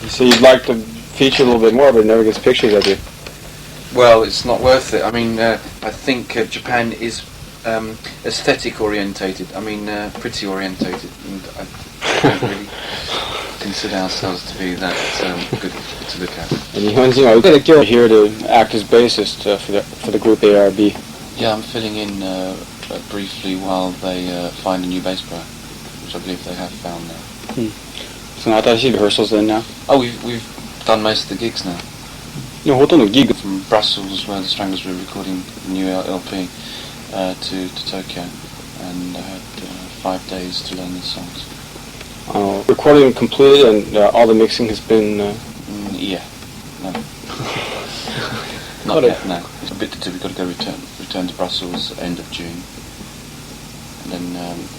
So you'd like to feature a little bit more, but it never gets pictures of you. Well, it's not worth it. I mean, I think Japan is aesthetic orientated. I mean, pretty orientated, and I don't really consider ourselves to be that good to look at. And you're here to act as bassist for the group ARB. Yeah, I'm filling in briefly while they find a new bass player, which I believe they have found now. So now that rehearsals then now? Oh, we've done most of the gigs now. From Brussels, where the Stranglers were recording the new LP, to Tokyo, and I had 5 days to learn the songs. Recording complete and all the mixing has been... Yeah, no. Not yet, no. It's a bit to do. We've got to go return to Brussels end of June. And then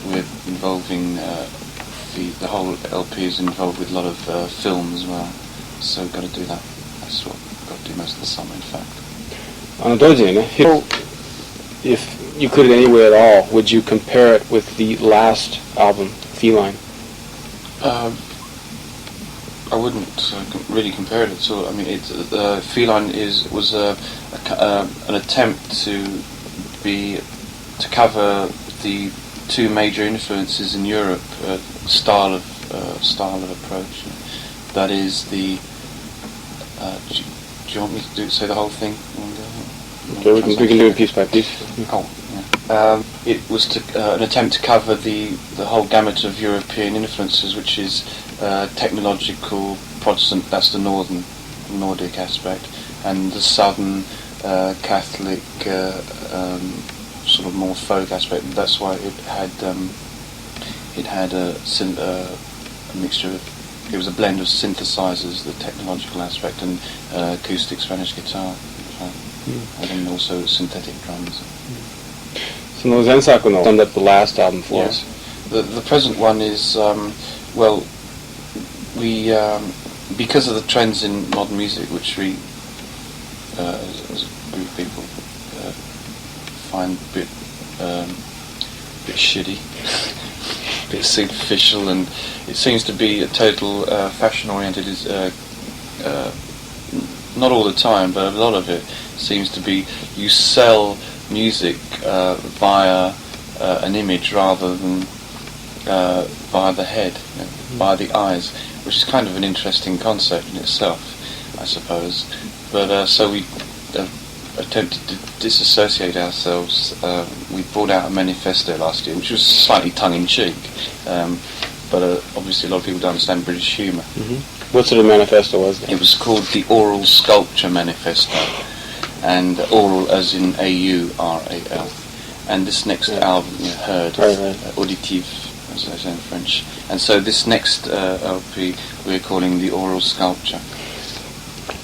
we're involving, the whole LP is involved with a lot of film as well, so we've got to do that. That's what we've got to do most of the summer, in fact. If you could in any way at all, would you compare it with the last album, Feline? I wouldn't really compare it at all. I mean, Feline was an attempt to cover the two major influences in Europe, style of approach. That is the. Do you want me to say the whole thing? Okay, we can do it piece by piece. Oh, yeah. It was an attempt to cover the whole gamut of European influences, which is technological Protestant. That's the Nordic aspect, and the southern Catholic sort of more folk aspect. That's why it had a mixture of. It was a blend of synthesizers, the technological aspect, and acoustic Spanish guitar, and then also synthetic drums. So no Zensaku no summed up the last album for us. The present one is we because of the trends in modern music, which we as a group of people find a bit shitty. A bit superficial, and it seems to be a total fashion-oriented. Not all the time, but a lot of it seems to be you sell music via an image rather than via the head, via the eyes, which is kind of an interesting concept in itself, I suppose. But so we attempted to disassociate ourselves. We brought out a manifesto last year, which was slightly tongue-in-cheek, but obviously a lot of people don't understand British humour. What sort of manifesto was that? It was called the Aural Sculpture Manifesto, and Aural as in A-U-R-A-L. And this next album, Heard, Auditive, as I say in French. And so this next LP we're calling the Aural Sculpture.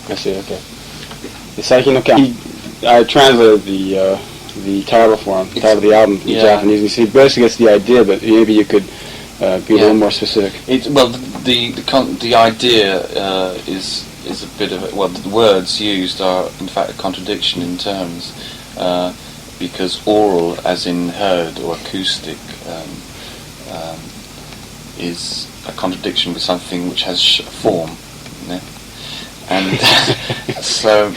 I see, okay. I translated the title for him, the title of the album in Japanese. He basically gets the idea, but maybe you could be a little more specific. The idea is a bit of the words used are in fact a contradiction in terms, because aural, as in heard or acoustic, is a contradiction with something which has form, and so.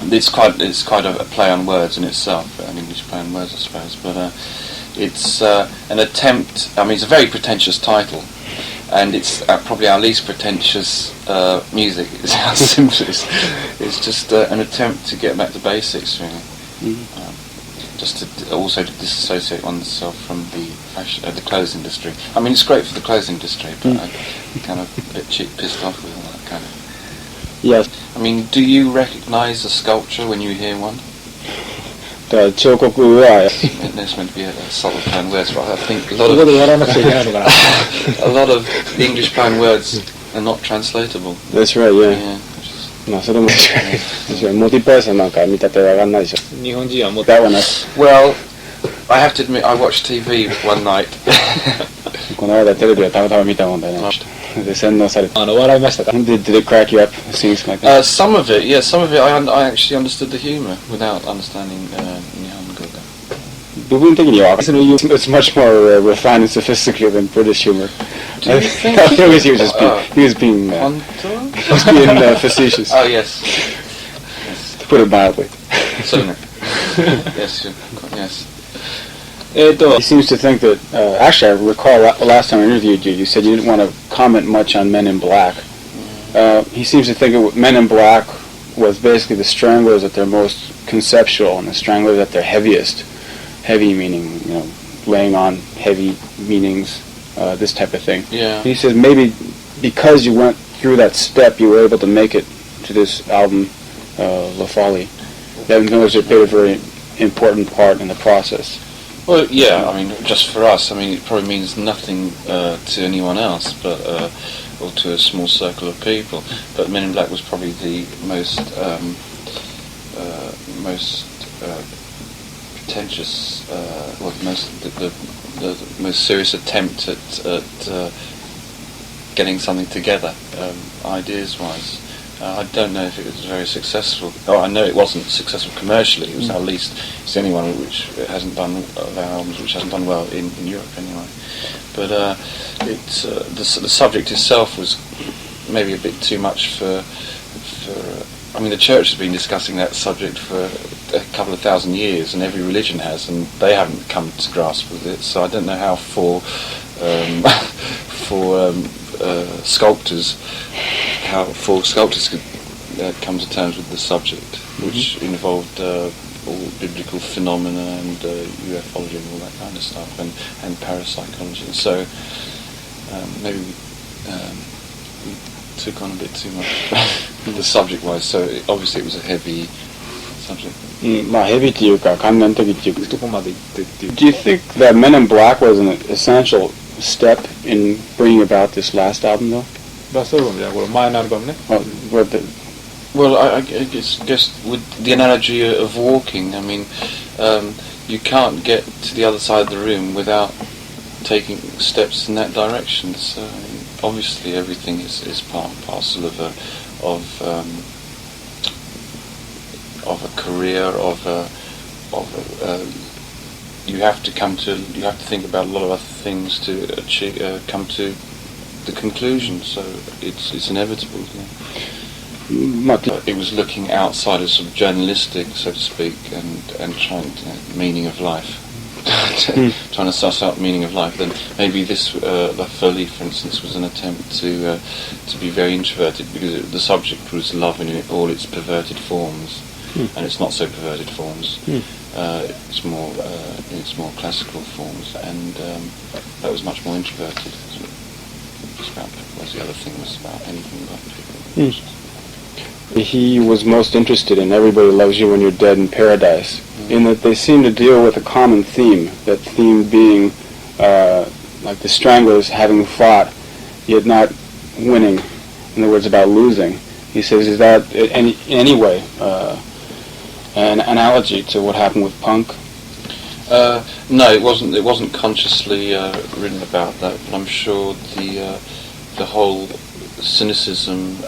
It's quite a play on words in itself, an English play on words, I suppose. But it's an attempt. I mean, it's a very pretentious title, and it's probably our least pretentious music. It's our simplest. It's just an attempt to get back to basics, really. Just to disassociate oneself from the fashion, the clothes industry. I mean, it's great for the clothes industry, but I'm kind of a bit pissed off with all that kind of. Yes. I mean, do you recognise a sculpture when you hear one? This meant to be a subtle play on words, but I think a lot of the English play on words are not translatable. That's right, yeah. まあそれも確かにモティパーソンなんか見たってわかんないでしょ。日本人はモテはない。Well, I have to admit, I watched TV one night. この間テレビはたまたま見たもんだね。で洗脳されて。笑いましたか？ Did it crack you up? Things like that. Some of it, yeah. Some of it, I actually understood the humour without understanding Nihongo. 部分的にはit's much more refined and sophisticated than British humor. Do you think? I guess he was just being facetious. Oh yes. To put it mildly. Certainly. Yes. Yes. He seems to think that. Actually, I recall last time I interviewed you, you said you didn't want to comment much on Men in Black. He seems to think of Men in Black was basically the Stranglers at their most conceptual and the Stranglers at their heaviest. Heavy meaning, laying on heavy meanings, this type of thing. Yeah. He says maybe because you went through that step, you were able to make it to this album, La Folie. That knows it played a very important part in the process. Well, yeah, I mean, just for us, I mean, it probably means nothing to anyone else, but or to a small circle of people. But Men in Black was probably the most pretentious, or the most serious attempt at getting something together, ideas-wise. I don't know if it was very successful. Oh, I know it wasn't successful commercially. It was at least it's the only one which hasn't done of our albums which hasn't done well in Europe anyway. But the subject itself was maybe a bit too much for. I mean, the church has been discussing that subject for a couple of thousand years, and every religion has, and they haven't come to grasp with it. So I don't know how for sculptors could come to terms with the subject, which involved all biblical phenomena and ufology and all that kind of stuff, and parapsychology. So maybe we took on a bit too much the subject-wise. So obviously it was a heavy subject. まあヘビっていうか観念的っていうとこまで行ってっていう。Do you think that Men in Black was an essential step in bringing about this last album, though? ラストアルバムじゃこれ前のアルバムね。 Well, I guess with the analogy of walking, I mean, you can't get to the other side of the room without taking steps in that direction. So I mean, obviously everything is part and parcel of a career, you have to think about a lot of other things to achieve, come to the conclusion. So it's inevitable. Yeah. It was looking outside of sort of journalistic, so to speak, and trying to meaning of life, trying to suss out meaning of life. Then maybe this La Folie, for instance, was an attempt to be very introverted, because the subject was love in all its perverted forms, and it's not so perverted forms. It's more classical forms, and that was much more introverted. Whereas the other thing was about anything about people. He was most interested in Everybody Loves You When You're Dead in Paradise, in that they seem to deal with a common theme, that theme being like the Stranglers having fought, yet not winning, in other words, about losing. He says, is that in any way an analogy to what happened with punk? No, it wasn't consciously written about that, but I'm sure the whole cynicism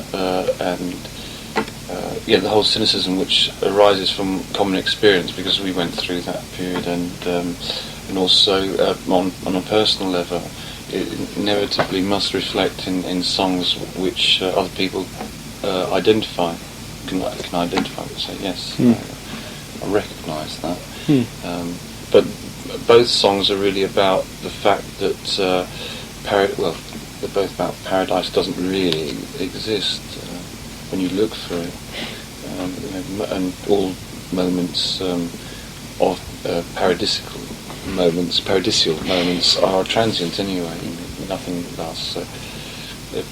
the whole cynicism which arises from common experience, because we went through that period, and also on a personal level, it inevitably must reflect in songs which other people can identify with. Say yes, I recognise that. But both songs are really about the fact that they're both about paradise doesn't really exist when you look for it, and all moments of paradisial moments are transient anyway. Nothing lasts. So they're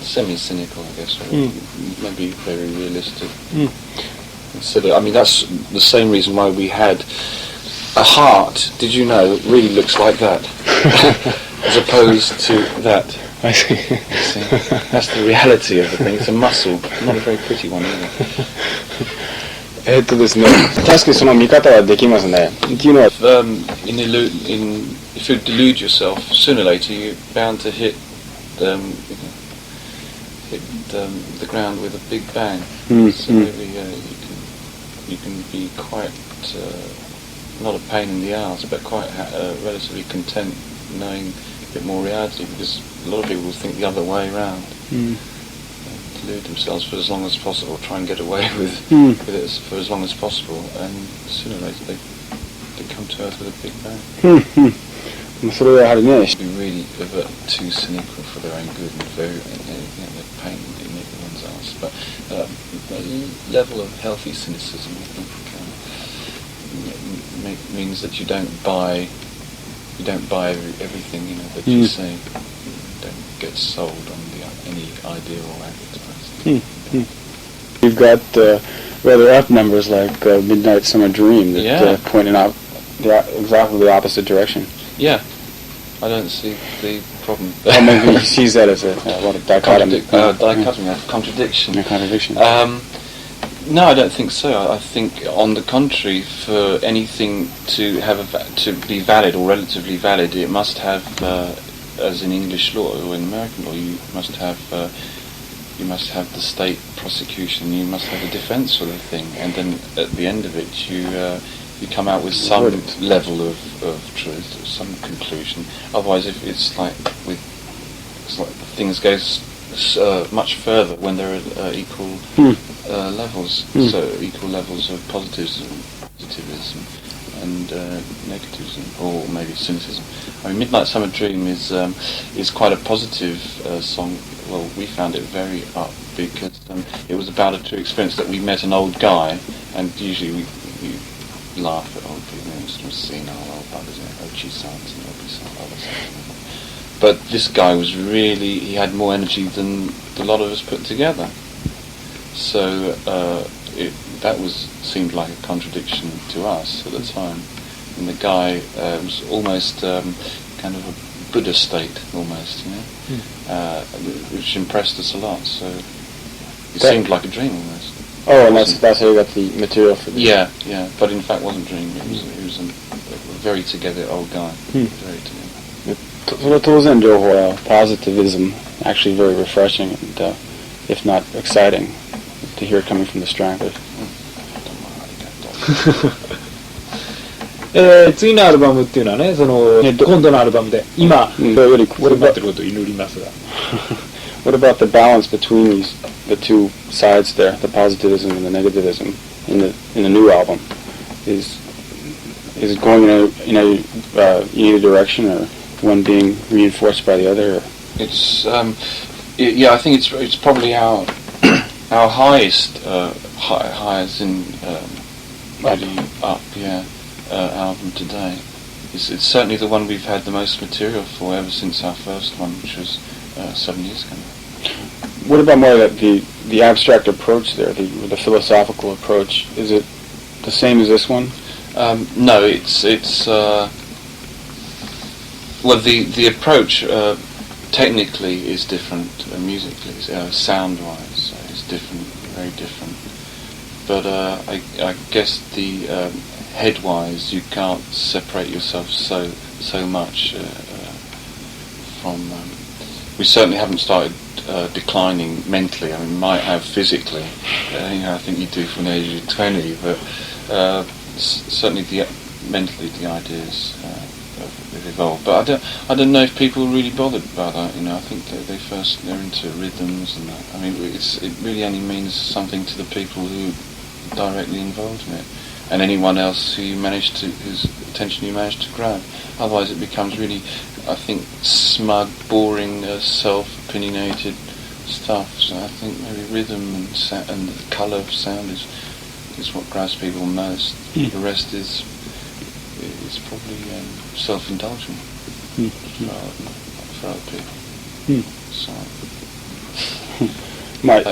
semi-cynical, I guess, or maybe very realistic. So I mean, that's the same reason why we had a heart. Did you know? It really looks like that, as opposed to that. I see. That's the reality of the thing. It's a muscle, not a very pretty one either. ですね、確かにその見方はできますね。っていうのは、if you delude yourself, sooner or later you're bound to hit the ground with a big bang. So maybe you can be quite not a pain in the arse, but quite relatively content knowing bit more reality, because a lot of people will think the other way around. Delude themselves for as long as possible, try and get away with it for as long as possible, and sooner or later they come to earth with a big bang. それはやはりね、 Be really too cynical for their own good and very, they're pain in everyone's arse. But a level of healthy cynicism, I think, means that you don't buy everything that you say. You don't get sold on any idea or advertising. You've got rather up numbers like Midnight Summer Dream that pointing out exactly the opposite direction. Yeah, I don't see the problem. Or maybe he sees that as a dichotomy. Contradiction. A contradiction. No, I don't think so. I think, on the contrary, for anything to to be valid or relatively valid, it must have, as in English law or in American law, you must have the state prosecution. You must have a defence for the thing, and then at the end of it, you come out with some level of truth, or some conclusion. Otherwise, if it's like things go much further when there are equal levels, so equal levels of positivism and negativism, or maybe cynicism. I mean, Midnight Summer Dream is quite a positive song. Well, we found it very up because it was about a true experience that we met an old guy, and usually we laugh at old people, sort of senile old buggers, Ochi-sans and Obi-sans. But this guy was really, he had more energy than the lot of us put together. So that seemed like a contradiction to us at the time. And the guy was almost kind of a Buddha state, almost, which impressed us a lot. So it seemed like a dream almost. Oh, and that's how you got the material for this. Yeah, but in fact wasn't a dream. He was a very together old guy. Very together. それは当然両方は positivism, actually very refreshing and if not exciting to hear coming from the Stranglers. 次のアルバムっていうのはね、その今度のアルバムで今これ待ってることを祈りますが。What about the balance between the two sides there, the positivism and the negativism in the new album? Is it going in a either direction, or one being reinforced by the other? Or? It's I think it's probably our highest in really up album today. It's certainly the one we've had the most material for ever since our first one, which was 7 years ago. What about more the abstract approach there, the philosophical approach? Is it the same as this one? No, it's well, the approach technically is different, musically, sound-wise is different, very different. But I guess the head-wise, you can't separate yourself so much from. We certainly haven't started declining mentally. I mean, we might have physically. I think you do from the age of 20, but certainly mentally the ideas have evolved. But I don't know if people are really bothered about that. I think they're into rhythms and that. I mean, it really only means something to the people who are directly involved in it, and anyone else whose attention you manage to grab. Otherwise, it becomes really, I think, smug, boring, self-opinionated stuff. So I think maybe rhythm and the colour of sound is what grabs people most. The rest is probably self-indulgent for other people. So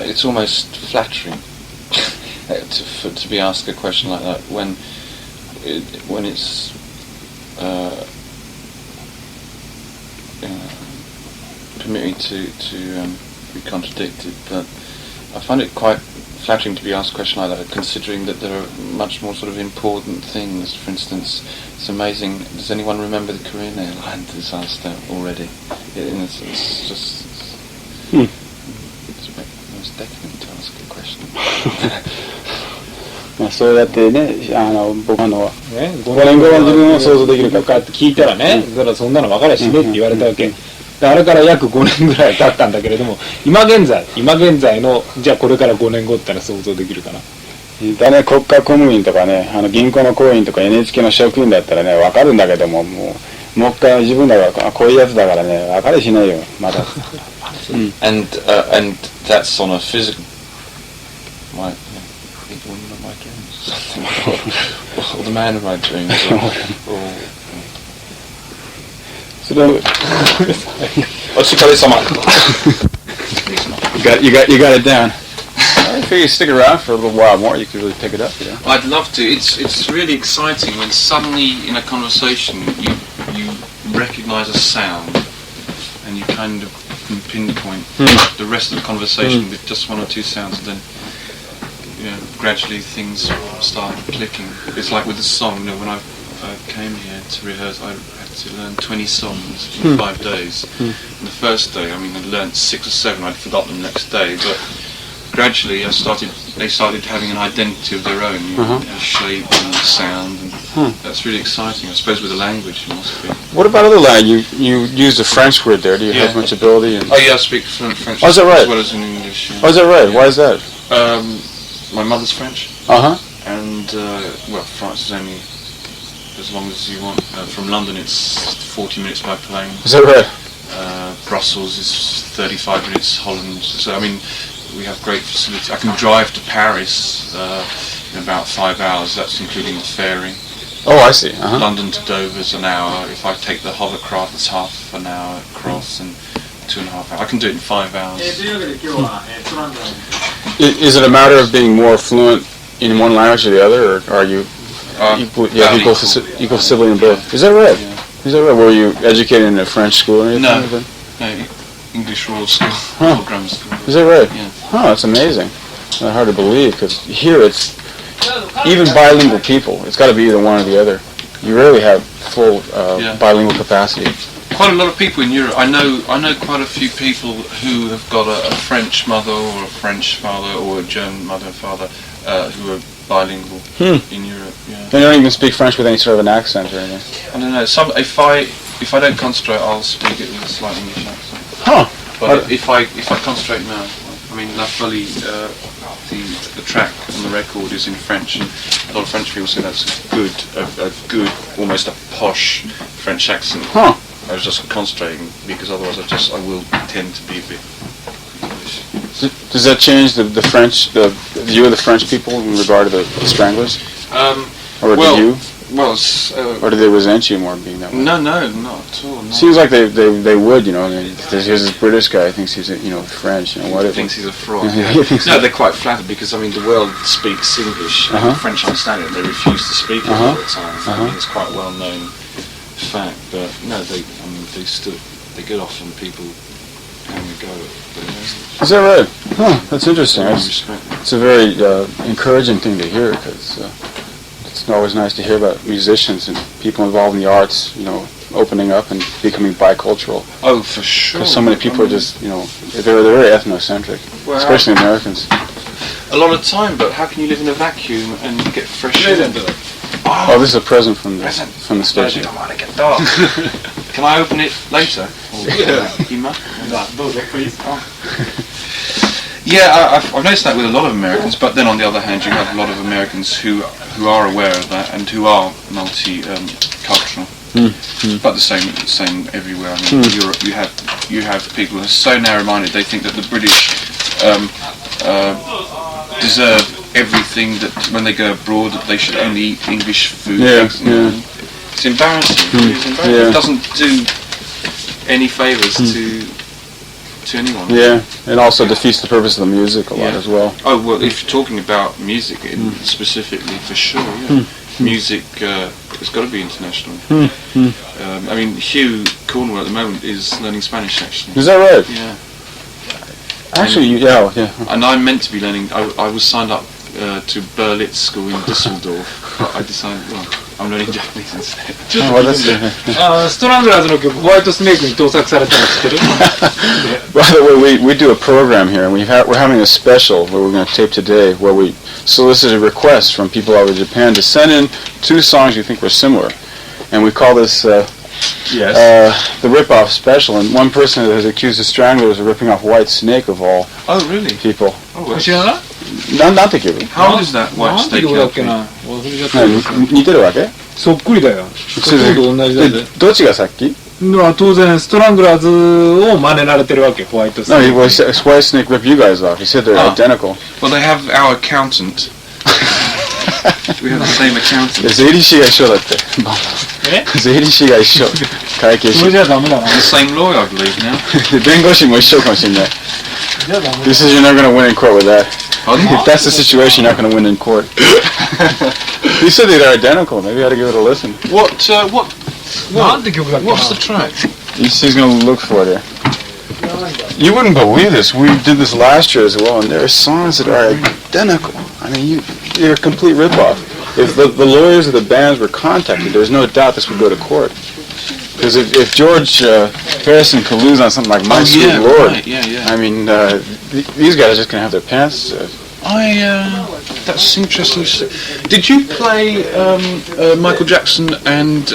it's almost flattering to be asked a question like that when it's permit me to be contradicted, but I find it quite flattering to be asked a question like that, considering that there are much more sort of important things. For instance, it's amazing, does anyone remember the Korean airline disaster already? It's just it's most decadent to ask a question. そうやってね、僕ね、5年後の自分を想像できるかって聞いたらね、だからそんなの分かりゃしねえって言われたわけ。であれから約5年ぐらい経ったんだけれども、今現在の、じゃあこれから5年後ってのは想像できるかな。だね、国家公務員とかね、銀行の行員とか NHK の職員だったらね、分かるんだけども、もう一回自分らがこういうやつだからね、分かりしないよ、まだ。And that's on a physical. My woman of my dreams, or the man of my dreams, or それはお疲れ様。You got it down. I figure you stick around for a little while more, you could really pick it up, you know. I'd love to. It's really exciting when suddenly in a conversation you recognise a sound and you kind of can pinpoint the rest of the conversation with just one or two sounds, and then gradually things start clicking. It's like with the song. When I came here to rehearse, I had to learn 20 songs in 5 days. And the first day, I learned 6 or 7. I'd forgotten them the next day, but gradually they started having an identity of their own, a shape and sound, and that's really exciting. I suppose with the language it must be. What about other language? You used a French word there. Do you have much ability? Oh yeah, I speak French is that right? as well as in English. Yeah. Oh, is that right? Why is that? My mother's French. And France is only as long as you want. From London it's 40 minutes by plane. Is that right? Brussels is 35 minutes. Holland. So we have great facilities. I can drive to Paris in about 5 hours. That's including the ferry. Oh, I see. London to Dover is an hour. If I take the hovercraft, it's half an hour across and 2.5 hours. I can do it in 5 hours. Is it a matter of being more fluent in one language or the other, or are you equal facility in both? Is that right? Yeah. Is that right? Were you educated in a French school or anything? No, English Royal School, or grammar school. Is that right? Yeah. Oh, that's amazing. Not hard to believe, because here it's even bilingual people. It's got to be either one or the other. You rarely have full bilingual capacity. Quite a lot of people in Europe. I know quite a few people who have got a French mother or a French father or a German mother and father who are bilingual in Europe. Yeah. They don't even speak French with any sort of an accent or anything. I don't know. If I don't concentrate, I'll speak it with a slight English accent. But if I concentrate now, luckily the track on the record is in French, and a lot of French people say that's a good, almost a posh French accent. I was just concentrating because otherwise I will tend to be a bit English. Does that change the view of the French people in regard to the Stranglers? Or do they resent you more being that way? No, not at all. No. Seems like they would, There's this British guy who thinks he's French. He thinks he's a fraud. No, they're quite flattered because the world speaks English. French understand it. They refuse to speak it all the time. It's quite a well-known fact. But no, they get off on people having a go at. Is that right? That's interesting. It's a very encouraging thing to hear, because it's always nice to hear about musicians and people involved in the arts, opening up and becoming bicultural. Oh, for sure. Because so many people are just, they're very ethnocentric, especially Americans. A lot of time, but how can you live in a vacuum and get fresh air? Oh, this is a present from the station. Can I open it later? Yeah, I've noticed that with a lot of Americans, but then on the other hand, you have a lot of Americans who are aware of that and who are multi-cultural. But the same everywhere. In Europe, you have people who are so narrow-minded they think that the British deserve everything, that when they go abroad that they should only eat English food. It's embarrassing. It doesn't do any favours to anyone. Yeah, and also defeats the purpose of the music a lot as well. Oh, well, if you're talking about music specifically, for sure, music has got to be international. Hugh Cornwell at the moment is learning Spanish, actually. Is that right? Yeah. Actually, yeah. And I'm meant to be learning. I was signed up to Berlitz School in Düsseldorf, but I decided, I'm learning Japanese instead. あ、私ストラングラーズの曲、ホワイトスネークに盗作されたの知ってる？ By the way, we do a program here, and we're having a special where we're going to tape today, where we solicited requests from people over Japan to send in 2 songs you think were similar, and we call this the rip-off special. And one person has accused the Stranglers of ripping off White Snake of all Oh, really? people. Oh, 知らない？なんて曲？ How old is that な White んて Snake 曲だっけ LP? な？忘れちゃった。似てるわけ？そっくりだよ。ほとんど同じだぜ。どっちがさっき？当然ストラングラーズを真似られてるわけ、ホワイトスネ No, ーク。White Snake ripped you guys off. He said they're identical. Well, they have our accountant. We have the same accountant. 税理士が一緒だって。え？税理士が一緒。会計士。それじゃダメだな。 The same lawyer, I believe, now. 弁護士も一緒かもしれない。じゃあダメだ。 He says you're not going to win in court with that. Pardon? If that's the situation, you're not going to win in court. He said they're identical. Maybe I ought to give it a listen. What? なんて曲だっけな。 What's the track? He's going to look for it here. You wouldn't believe this. We did this last year as well, and there are songs that are identical. I mean, they're a complete ripoff. If the lawyers of the bands were contacted, there's no doubt this would go to court. Because if George Harrison could lose on something like My Sweet Lord, right, yeah. I mean, these guys are just going to have their pants. That's interesting. Did you play Michael Jackson and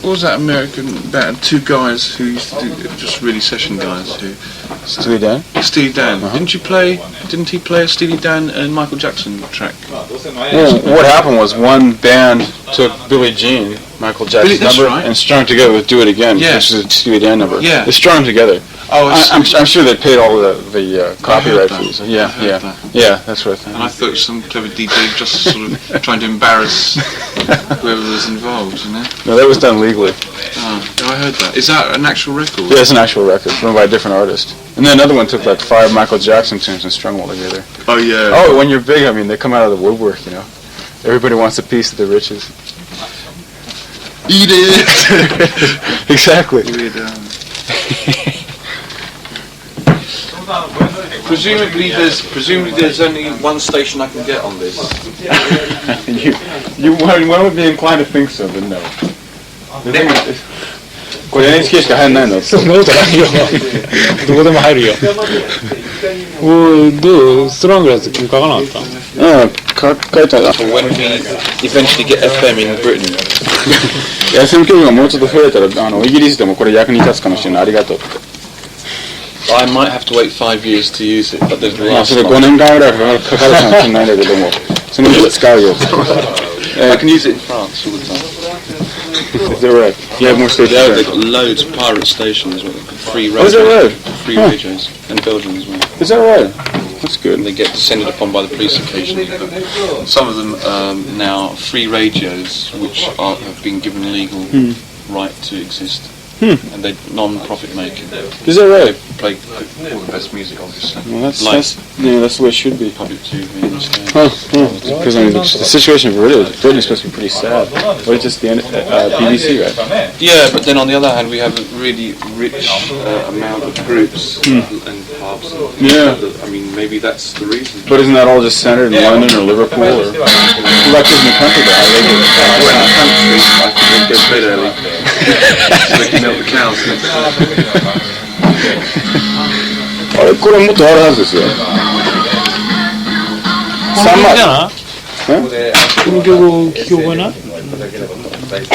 what was that American band? 2 guys who used to do just really session guys who. Steely Dan? Steely Dan. Didn't he play a Steely Dan and Michael Jackson track? Well, what happened was one band took Billie Jean, Michael Jackson's that's number, right. and strung it together with Do It Again, Yeah. which is a Steely Dan number. Yeah. They strung them together. Oh, I'm sure they paid all the copyright that. fees. I Yeah, heard yeah, that. yeah. That's what I think. And I thought some clever DJ just sort of trying to embarrass whoever was involved, you know? No, that was done legally. Oh, I heard that. Is that an actual record? Yeah, it's an actual record run by a different artist. And then another one took like 5 Michael Jackson tunes and strung them all together. Oh, yeah. Oh, when you're big, I mean, they come out of the woodwork, you know. Everybody wants a piece of the riches. Eat it! Exactly. Weird, Presumably there's only one station I can get on this. One would be inclined to think so, but no. The thing is, これ NHK しか入んないの？そんなことないよ。どこでも入るよ。どうストラングラーズ書かなかった？書いてある。 When we eventually get FM in Britain. FM 局がもうちょっと増えたらイギリスでもこれ役に立つかもしれない。ありがとう。I might have to wait 5 years to use it, but there's the まあ last それ5年間ぐらいかかるかもしれないんだけども、そのうち使うよ。I can use it in France all the time. Is that right? You have more stations Yeah, there. they've got loads of pirate stations with free Oh, is that right? free radios, and Belgium as well. Is that right? That's good. And they get descended upon by the police occasionally. But some of them now free radios, which have been given legal right to exist. And they're non-profit making. Is that right? They play all the best music, obviously. Well, that's the way it should be. Public TV instead. Because I mean, the situation of Britain's supposed to be pretty sad. But it's just the BBC, right? Yeah, but then on the other hand, we have a really rich amount of groups and pubs. Yeah. I mean, maybe that's the reason. But isn't that all just centered in London or Liverpool or like in the country? Though, Well, in the country, I think they go to bed early. So they can milk the cows. あれこれもっとあるはずですよ。この曲じゃない？え？この曲を聞き覚えない？なんかないよ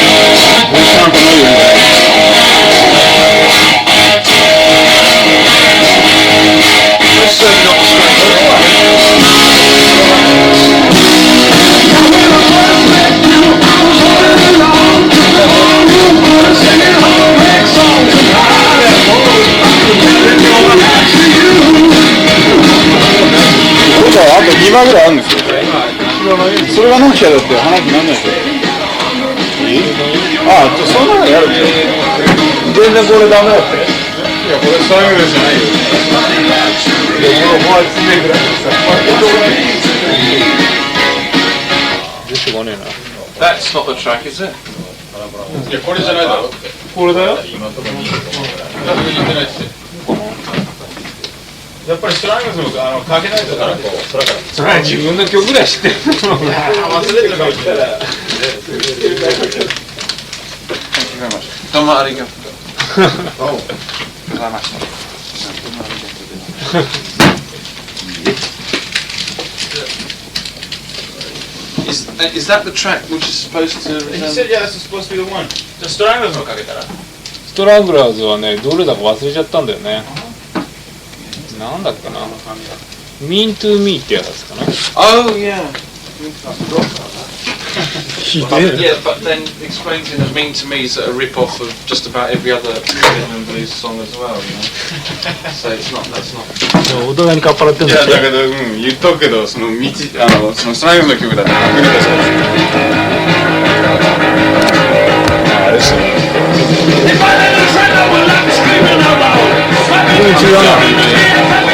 あと2番ぐらいあるんですよ。それがなきゃだって話にならないですよ。ああ、そんなのやるんですよ。全然これダメだって。いや、これスタイルじゃないよ。いや、このホワイトスネークだけどさ。出てこねえな。That's not the track, is it? いや、これじゃないだろ。これだよ。いやっぱりストラングスもかけないとからこう空からそれは自分の曲ぐらい知ってるものが忘れてるかもしれない。どうもありがとうございました。Is that the track which is supposed to? He said, yeah, this is supposed to be the one. じゃあストラングスもかけたら。ストラングラーズはね、どれだか忘れちゃったんだよね。なんだっけな。Mean to Me ってやつかな。Oh yeah. ひで Yeah, but then explains it as Mean to Me is a rip-off of just about every other rhythm and blues song as well, you know. So it's not. That's not. 大人にかっぱらってんいやだっけ。だけど、言っとくけど、そのそのストライクの曲だって隠れたそうです。あれですよ。全然違うな。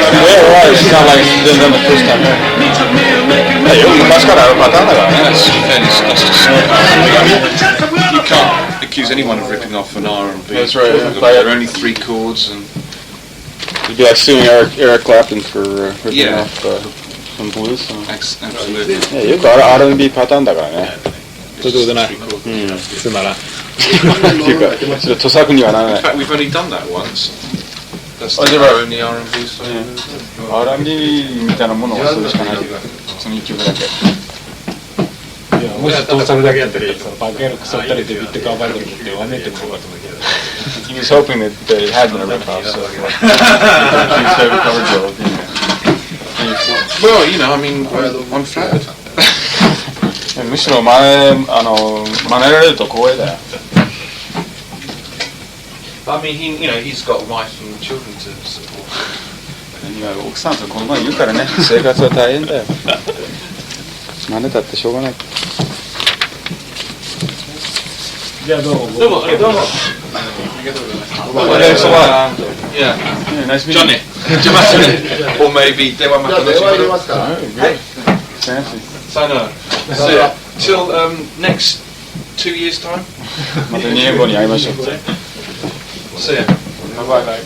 Yeah, right. It's not like it's done the first time. よく昔からあるパターンだからね。That's just. You can't accuse anyone of ripping off an R&B. That's right, yeah. There are only 3 chords and. You'd be like suing Eric Clapton for ripping Yeah. off some blues. So. Absolutely. よくR&B パターンだからね。そういうことない。つまらん。っていうか、ちょっと著作にはならない。 In fact, we've only done that once. That's Oh, the is it right? only R&B song. R&B みたいなものをするしかないけど、その1曲だけ。いや、もしどうされだけやったらバカ野郎腐ったりでビットカーバイトルって言わねえってことかと思うけど。He was hoping that it had been a rip-off, so he was covered Joel. Well, you know, I mean, I'm flattered. むしろ真似られると光栄だよ。I mean, he's got a wife and children to support. 今奥さんとこの前言うからね、生活は大変だよ。真似たってしょうがない。じゃあどうも。どうもありがとうございます。Yeah. Nice meeting Johnny. Or maybe Dewa Makanoshi. Fancy. So no. So yeah, till next 2 years' time. また2年後に会いましょう。See ya. Bye bye.